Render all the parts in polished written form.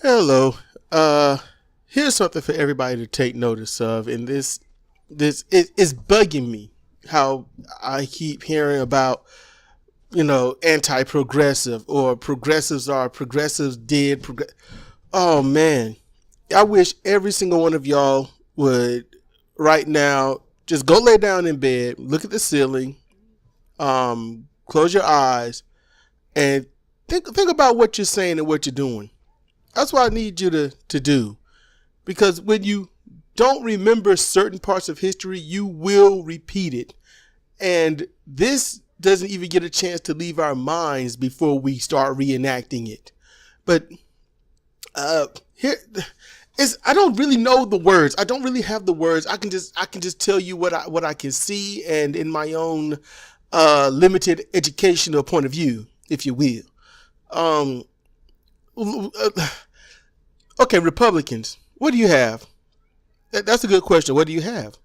Hello. Here's something for everybody to take notice of, and this is bugging me. How I keep hearing about anti-progressive or progressives did. Oh man, I wish every single one of y'all would right now just go lay down in bed, look at the ceiling, close your eyes, and think about what you're saying and what you're doing. That's what I need you to do. Because when you don't remember certain parts of history, you will repeat it. And this doesn't even get a chance to leave our minds before we start reenacting it. But here is I don't really know the words. I don't really have the words. I can just tell you what I can see, and in my own limited educational point of view, if you will. Okay, Republicans, what do you have? That's a good question. What do you have?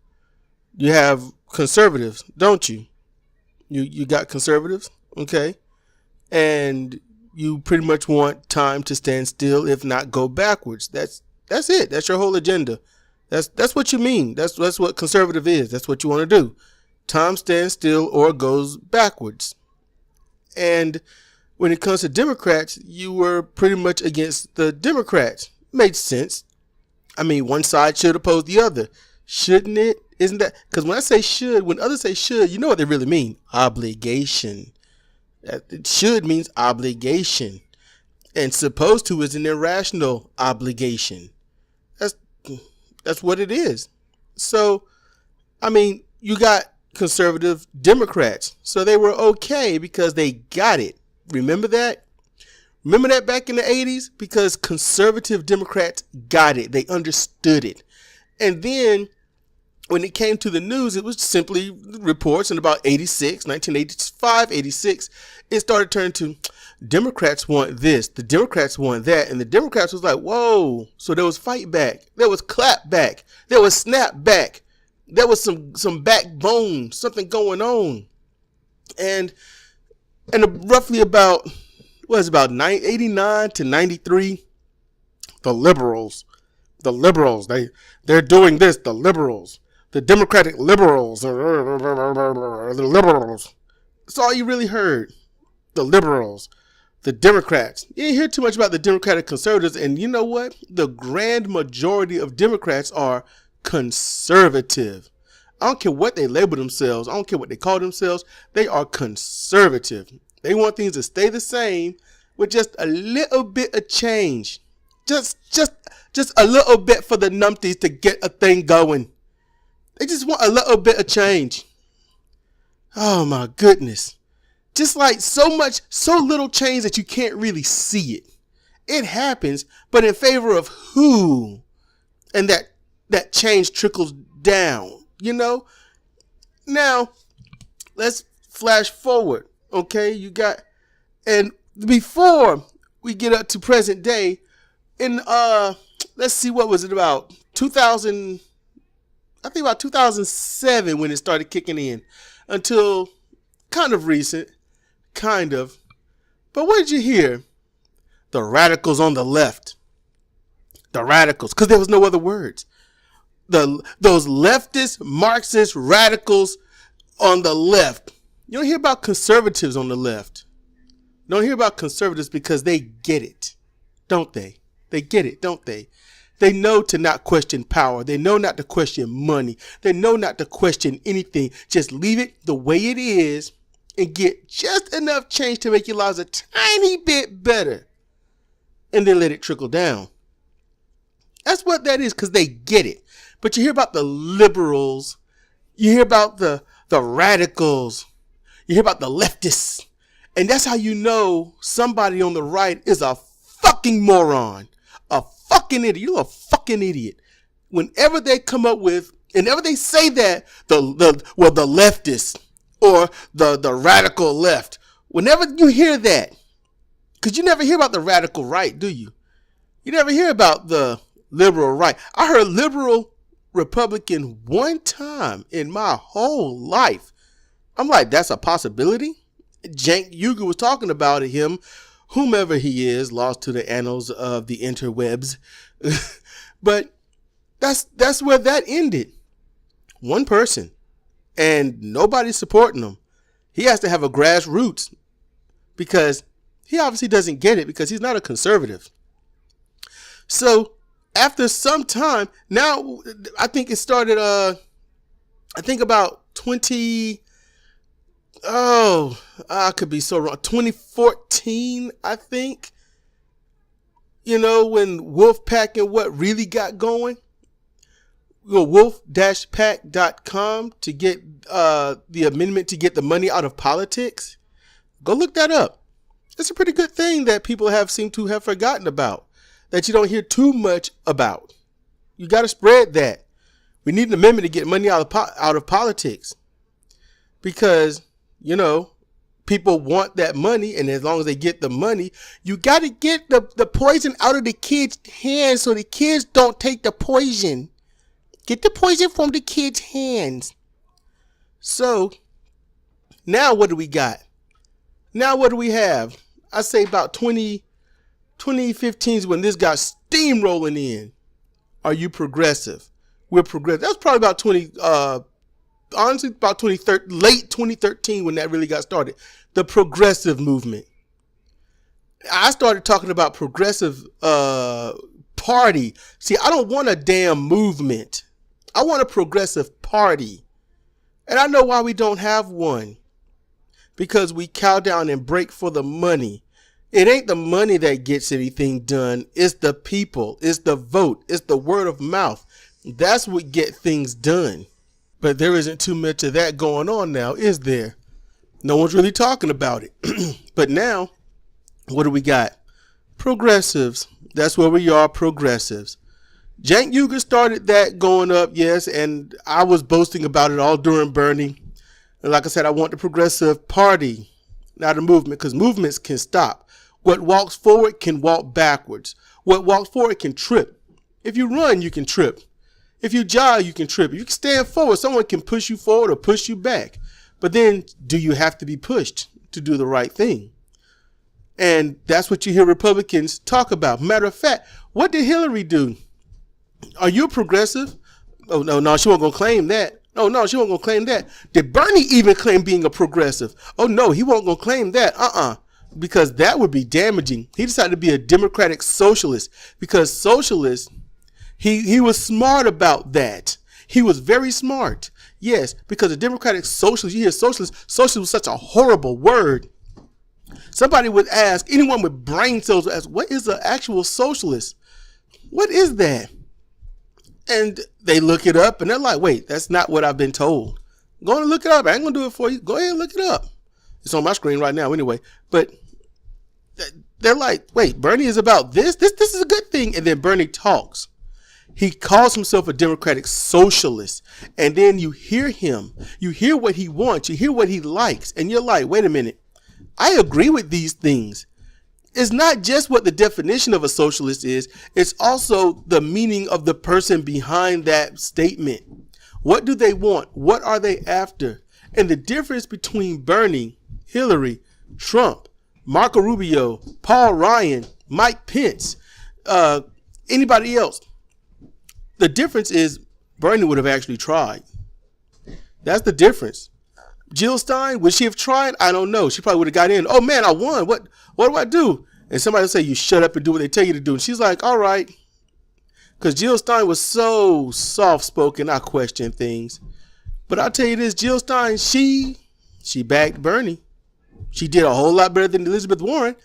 You have conservatives, don't you? You got conservatives, okay? And you pretty much want time to stand still, if not go backwards. That's it. That's your whole agenda. That's what you mean. That's what conservative is. That's what you want to do. Time stands still or goes backwards. And when it comes to Democrats, you were pretty much against the Democrats. Made sense. I mean, one side should oppose the other. Shouldn't it? Isn't that? Because when I say should, when others say should, you know what they really mean. Obligation. Should means obligation. And supposed to is an irrational obligation. That's what it is. So, I mean, you got conservative Democrats. So they were okay because they got it. Remember that? Remember that back in the 80s? Because conservative Democrats got it. They understood it. And then when it came to the news, it was simply reports in about 1985, 86. It started turning to Democrats want this. The Democrats want that. And the Democrats was like, whoa. So there was fight back. There was clap back. There was snap back. There was some backbone, something going on. And roughly about 89 to 93, the liberals, they're doing this, the liberals, the Democratic liberals, the liberals. That's all you really heard. The liberals, the Democrats. You didn't hear too much about the Democratic conservatives. And you know what? The grand majority of Democrats are conservative. I don't care what they label themselves. I don't care what they call themselves. They are conservative. They want things to stay the same with just a little bit of change. Just a little bit for the numpties to get a thing going. They just want a little bit of change. Oh my goodness. Just like so little change that you can't really see it. It happens, but in favor of who? And that change trickles down, Now, let's flash forward. Okay, you got, and before we get up to present day, in let's see, what was it about 2000? I think about 2007 when it started kicking in, until kind of recent, But what did you hear? The radicals on the left. The radicals, because there was no other words. Those leftist, Marxist radicals on the left. You don't hear about conservatives on the left. You don't hear about conservatives because they get it, don't they? They get it, don't they? They know to not question power. They know not to question money. They know not to question anything. Just leave it the way it is and get just enough change to make your lives a tiny bit better. And then let it trickle down. That's what that is, because they get it. But you hear about the liberals. You hear about the radicals. You hear about the leftists. And that's how you know somebody on the right is a fucking moron. A fucking idiot. You're a fucking idiot. Whenever they come up with, whenever they say that, the leftists or the radical left, whenever you hear that, because you never hear about the radical right, do you? You never hear about the liberal right. I heard liberal Republican one time in my whole life. I'm like, that's a possibility? Cenk Uygur was talking about him, whomever he is, lost to the annals of the interwebs. But that's where that ended. One person, and nobody's supporting him. He has to have a grassroots, because he obviously doesn't get it, because he's not a conservative. So after some time, now I think it started, I think about 20, I could be so wrong, 2014, I think, when Wolfpack and what really got going. Go wolf-pack.com to get the amendment to get the money out of politics. Go look that up. It's a pretty good thing that people seem to have forgotten about, that you don't hear too much about. You got to spread that. We need an amendment to get money out of politics, because, people want that money, and as long as they get the money, you got to get the poison out of the kids' hands so the kids don't take the poison. Get the poison from the kids' hands. So, now what do we got? Now what do we have? I say about 2015 is when this got steamrolling in. Are you progressive? We're progressive. That's probably about about 2013, late 2013 when that really got started. The progressive movement. I started talking about progressive party. See, I don't want a damn movement. I want a progressive party. And I know why we don't have one. Because we cow down and break for the money. It ain't the money that gets anything done. It's the people. It's the vote. It's the word of mouth. That's what get things done. But there isn't too much of that going on now, is there? No one's really talking about it. But now, what do we got? Progressives. That's where we are, progressives. Cenk Uygur started that going up, yes, and I was boasting about it all during Bernie. And like I said, I want the progressive party, not a movement, because movements can stop. What walks forward can walk backwards. What walks forward can trip. If you run, you can trip. If you jog, you can trip. If you can stand forward, someone can push you forward or push you back. But then, do you have to be pushed to do the right thing? And that's what you hear Republicans talk about. Matter of fact, what did Hillary do? Are you a progressive? Oh, no, she wasn't going to claim that. Oh, no, she wasn't going to claim that. Did Bernie even claim being a progressive? Oh, no, he wasn't going to claim that. Because that would be damaging. He decided to be a democratic socialist, because socialist, he was smart about that. He was very smart. Yes, because a democratic socialist, you hear socialist was such a horrible word. Somebody would ask, anyone with brain cells would ask, what is an actual socialist? What is that? And they look it up and they're like, wait, that's not what I've been told. Go and look it up. I ain't going to do it for you. Go ahead and look it up. It's on my screen right now anyway. But they're like, wait, Bernie is about this? This is a good thing. And then Bernie talks. He calls himself a democratic socialist. And then you hear him. You hear what he wants. You hear what he likes. And you're like, wait a minute. I agree with these things. It's not just what the definition of a socialist is. It's also the meaning of the person behind that statement. What do they want? What are they after? And the difference between Bernie, Hillary, Trump, Marco Rubio, Paul Ryan, Mike Pence, anybody else, the difference is Bernie would have actually tried. That's the difference. Jill Stein, would she have tried? I don't know. She probably would have got in. Oh man, I won. What do I do? And somebody will say, you shut up and do what they tell you to do. And she's like, all right. Because Jill Stein was so soft-spoken, I question things. But I'll tell you this, Jill Stein, she backed Bernie. She did a whole lot better than Elizabeth Warren,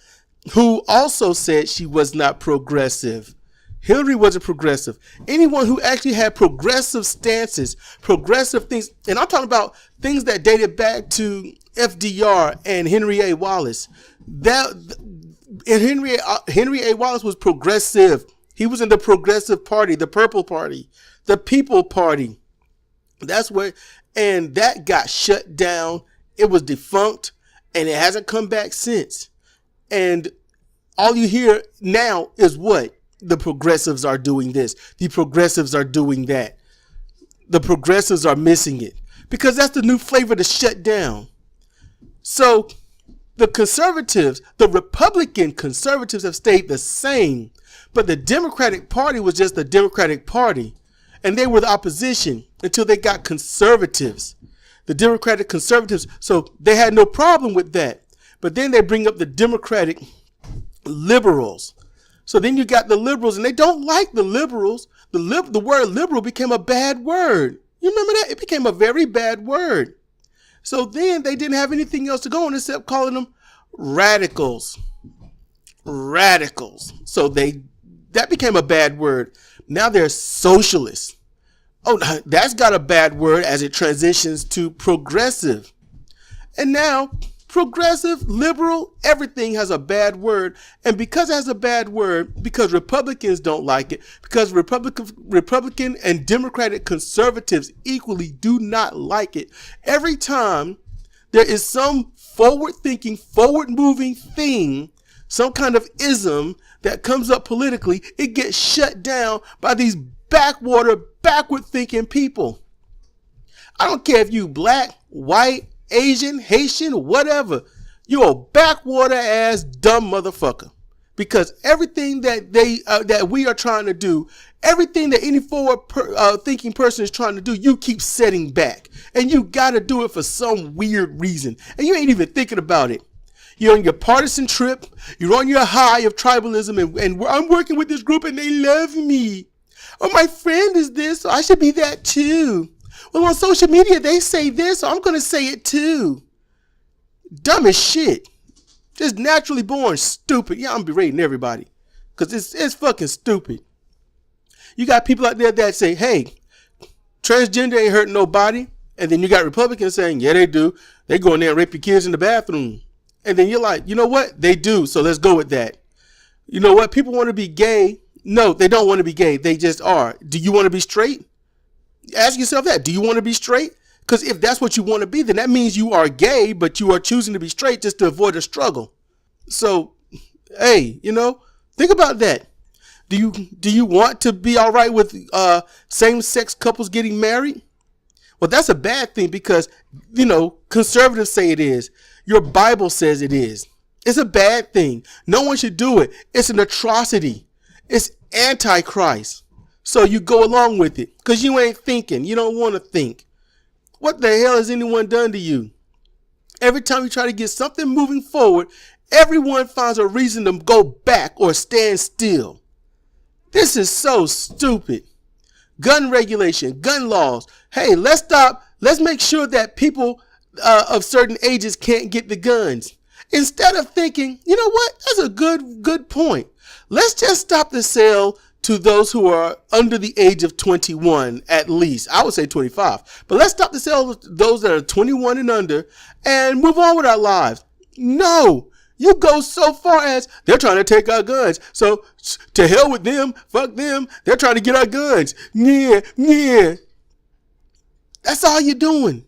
who also said she was not progressive. Hillary wasn't progressive. Anyone who actually had progressive stances, progressive things, and I'm talking about things that dated back to FDR and Henry A. Wallace. Henry A. Wallace was progressive. He was in the Progressive Party, the Purple Party, the People Party. That's where, and that got shut down. It was defunct, and it hasn't come back since. And all you hear now is what? The progressives are doing this. The progressives are doing that. The progressives are missing it. Because that's the new flavor to shut down. So the Republican conservatives have stayed the same, but the Democratic Party was just the Democratic Party, and they were the opposition until they got conservatives, the Democratic conservatives. So they had no problem with that. But then they bring up the Democratic liberals. So then you got the liberals, and they don't like the liberals. The word liberal became a bad word. You remember that? It became a very bad word. So then they didn't have anything else to go on except calling them radicals. Radicals. So that became a bad word. Now they're socialists. Oh, that's got a bad word as it transitions to progressive. And now progressive, liberal, everything has a bad word. And because it has a bad word, because Republicans don't like it, because Republican and Democratic conservatives equally do not like it, every time there is some forward-thinking, forward-moving thing, some kind of ism that comes up politically, it gets shut down by these backward-thinking people. I don't care if you black, white, Asian, Haitian, whatever. You're a backwater ass dumb motherfucker. Because everything that we are trying to do, everything that any forward thinking person is trying to do, you keep setting back. And you got to do it for some weird reason. And you ain't even thinking about it. You're on your partisan trip. You're on your high of tribalism. And I'm working with this group and they love me. Or my friend is this, so I should be that too. Well, on social media, they say this, so I'm going to say it too. Dumb as shit. Just naturally born stupid. Yeah, I'm berating everybody. Because it's fucking stupid. You got people out there that say, hey, transgender ain't hurting nobody. And then you got Republicans saying, yeah, they do. They go in there and rape your kids in the bathroom. And then you're like, you know what? They do, so let's go with that. You know what? People want to be gay. No, they don't want to be gay. They just are. Do you want to be straight? Ask yourself that. Do you want to be straight? Because if that's what you want to be, then that means you are gay, but you are choosing to be straight just to avoid a struggle. So, hey, think about that. Do you want to be all right with same-sex couples getting married? Well, that's a bad thing because, conservatives say it is. Your Bible says it is. It's a bad thing. No one should do it. It's an atrocity. It's antichrist. So you go along with it because you ain't thinking. You don't want to think. What the hell has anyone done to you? Every time you try to get something moving forward, everyone finds a reason to go back or stand still. This is so stupid. Gun regulation, gun laws. Hey, let's stop. Let's make sure that people of certain ages can't get the guns. Instead of thinking, you know what? That's a good point. Let's just stop the sale to those who are under the age of 21, at least. I would say 25. But let's stop the sale to those that are 21 and under and move on with our lives. No, you go so far as they're trying to take our guns. So to hell with them, fuck them. They're trying to get our guns. Yeah. That's all you're doing.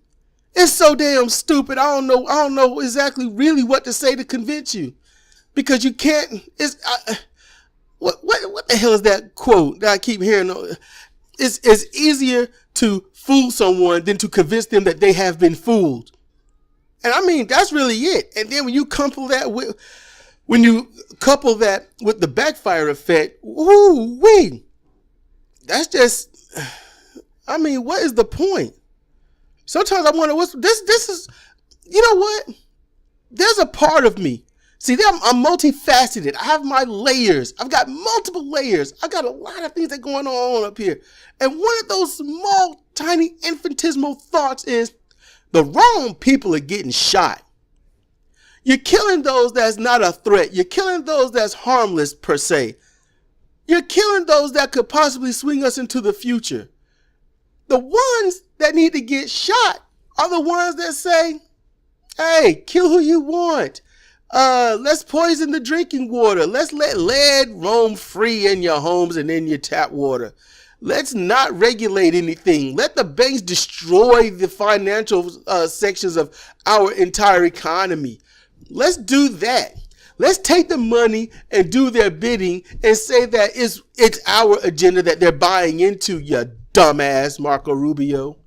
It's so damn stupid. I don't know exactly really what to say to convince you. Because you can't, what the hell is that quote that I keep hearing? It's easier to fool someone than to convince them that they have been fooled. And I mean, that's really it. And then when you couple that with the backfire effect, that's just, I mean, what is the point? Sometimes I wonder what's this is, you know what? There's a part of me. See, I'm multifaceted. I have my layers. I've got multiple layers. I got a lot of things that are going on up here. And one of those small, tiny, infinitesimal thoughts is the wrong people are getting shot. You're killing those that's not a threat. You're killing those that's harmless, per se. You're killing those that could possibly swing us into the future. The ones that need to get shot are the ones that say, hey, kill who you want. Let's poison the drinking water. Let's let lead roam free in your homes and in your tap water. Let's not regulate anything. Let the banks destroy the financial sections of our entire economy. Let's do that. Let's take the money and do their bidding and say that it's our agenda that they're buying into, you dumbass Marco Rubio.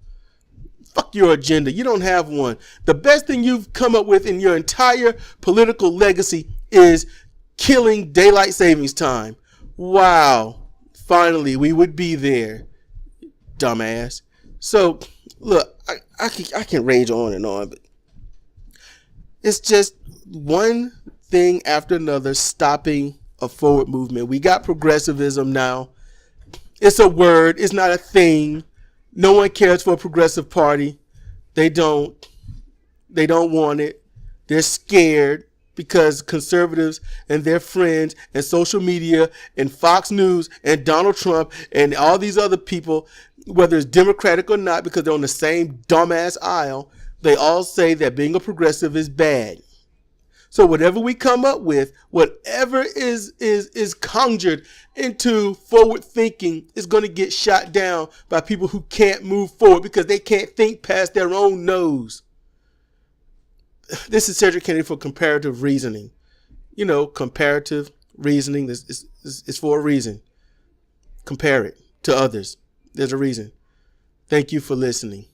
Fuck your agenda. You don't have one. The best thing you've come up with in your entire political legacy is killing daylight savings time. Wow. Finally, we would be there. Dumbass. So, look, I can rage on and on, but it's just one thing after another stopping a forward movement. We got progressivism now. It's a word. It's not a thing. No one cares for a progressive party. They don't want it. They're scared because conservatives and their friends and social media and Fox News and Donald Trump and all these other people, whether it's Democratic or not, because they're on the same dumbass aisle, they all say that being a progressive is bad. So whatever we come up with, whatever is conjured into forward thinking is going to get shot down by people who can't move forward because they can't think past their own nose. This is Cedric Kennedy for Comparative Reasoning. You know, comparative reasoning is for a reason. Compare it to others. There's a reason. Thank you for listening.